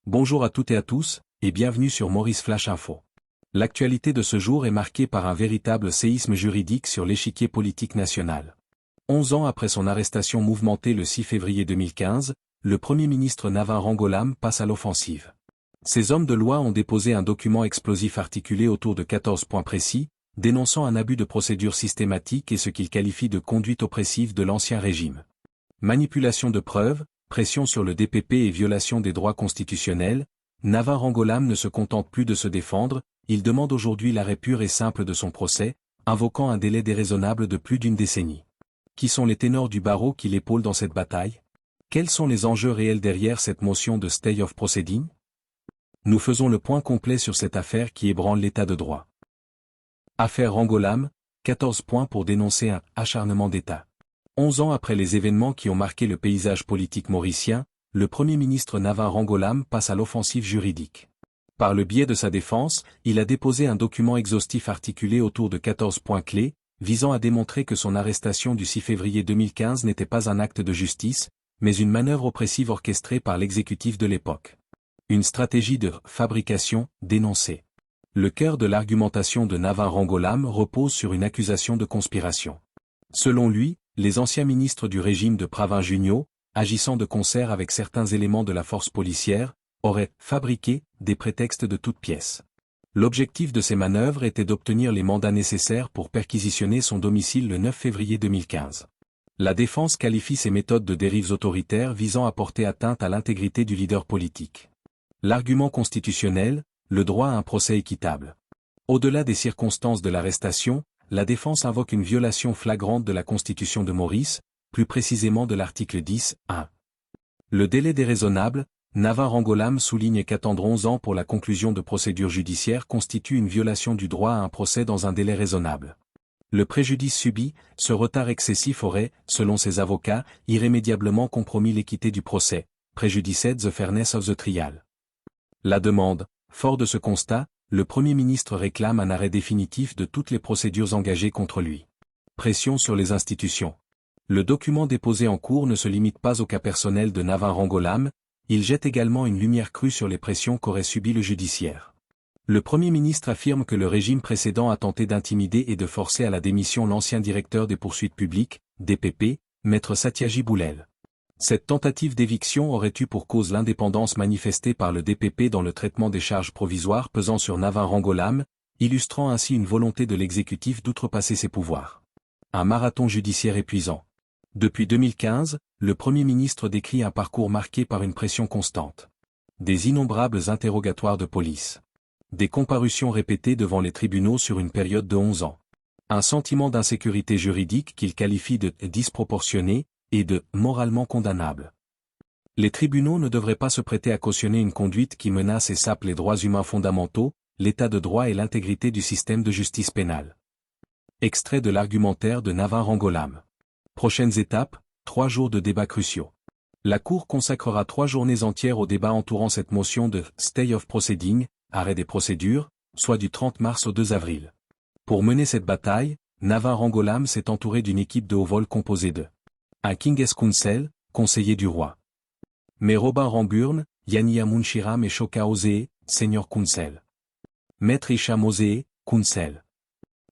Bonjour à toutes et à tous, et bienvenue sur Maurice Flash Info. L'actualité de ce jour est marquée par un véritable séisme juridique sur l'échiquier politique national. 11 ans après son arrestation mouvementée le 6 février 2015, le Premier ministre Navin Rangolam passe à l'offensive. Ces hommes de loi ont déposé un document explosif articulé autour de 14 points précis, dénonçant un abus de procédure systématique et ce qu'ils qualifient de conduite oppressive de l'ancien régime. Manipulation de preuves, pression sur le DPP et violation des droits constitutionnels, Navin Rangolam ne se contente plus de se défendre, il demande aujourd'hui l'arrêt pur et simple de son procès, invoquant un délai déraisonnable de plus d'une décennie. Qui sont les ténors du barreau qui l'épaulent dans cette bataille? Quels sont les enjeux réels derrière cette motion de stay of proceeding? Nous faisons le point complet sur cette affaire qui ébranle l'état de droit. Affaire Rangolam, 14 points pour dénoncer un acharnement d'État. 11 ans après les événements qui ont marqué le paysage politique mauricien, le Premier ministre Navin Rangolam passe à l'offensive juridique. Par le biais de sa défense, il a déposé un document exhaustif articulé autour de 14 points clés, visant à démontrer que son arrestation du 6 février 2015 n'était pas un acte de justice, mais une manœuvre oppressive orchestrée par l'exécutif de l'époque. Une stratégie de fabrication dénoncée. Le cœur de l'argumentation de Navin Rangolam repose sur une accusation de conspiration. Selon lui, les anciens ministres du régime de Pravin Junio, agissant de concert avec certains éléments de la force policière, auraient fabriqué des prétextes de toutes pièces. L'objectif de ces manœuvres était d'obtenir les mandats nécessaires pour perquisitionner son domicile le 9 février 2015. La défense qualifie ces méthodes de dérives autoritaires visant à porter atteinte à l'intégrité du leader politique. L'argument constitutionnel, le droit à un procès équitable. Au-delà des circonstances de l'arrestation, la défense invoque une violation flagrante de la Constitution de Maurice, plus précisément de l'article 10.1. Le délai déraisonnable, Navin Rangolam souligne qu'attendre 11 ans pour la conclusion de procédures judiciaires constitue une violation du droit à un procès dans un délai raisonnable. Le préjudice subi, ce retard excessif aurait, selon ses avocats, irrémédiablement compromis l'équité du procès, préjudiced the fairness of the trial. La demande, fort de ce constat, le Premier ministre réclame un arrêt définitif de toutes les procédures engagées contre lui. Pression sur les institutions. Le document déposé en cours ne se limite pas au cas personnel de Navin Rangolam, il jette également une lumière crue sur les pressions qu'aurait subies le judiciaire. Le Premier ministre affirme que le régime précédent a tenté d'intimider et de forcer à la démission l'ancien directeur des poursuites publiques, DPP, Maître Satyajit Boulel. Cette tentative d'éviction aurait eu pour cause l'indépendance manifestée par le DPP dans le traitement des charges provisoires pesant sur Navin Rangolam, illustrant ainsi une volonté de l'exécutif d'outrepasser ses pouvoirs. Un marathon judiciaire épuisant. Depuis 2015, le Premier ministre décrit un parcours marqué par une pression constante. Des innombrables interrogatoires de police. Des comparutions répétées devant les tribunaux sur une période de 11 ans. Un sentiment d'insécurité juridique qu'il qualifie de disproportionné et de moralement condamnable. Les tribunaux ne devraient pas se prêter à cautionner une conduite qui menace et sape les droits humains fondamentaux, l'état de droit et l'intégrité du système de justice pénale. Extrait de l'argumentaire de Navin Rangolam. Prochaines étapes, 3 jours de débats cruciaux. La Cour consacrera 3 journées entières au débat entourant cette motion de « stay of proceeding », arrêt des procédures, soit du 30 mars au 2 avril. Pour mener cette bataille, Navin Rangolam s'est entouré d'une équipe de haut vol composée de un King's Counsel, conseiller du roi. Mais Robin Ramburn, Yania Munshiram et Shoka Osee, senior counsel. Maître Hicham Osee, counsel.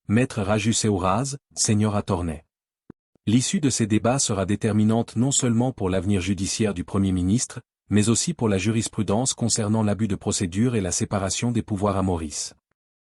Maître Raju Seuraz, senior attorney. L'issue de ces débats sera déterminante non seulement pour l'avenir judiciaire du Premier ministre, mais aussi pour la jurisprudence concernant l'abus de procédure et la séparation des pouvoirs à Maurice.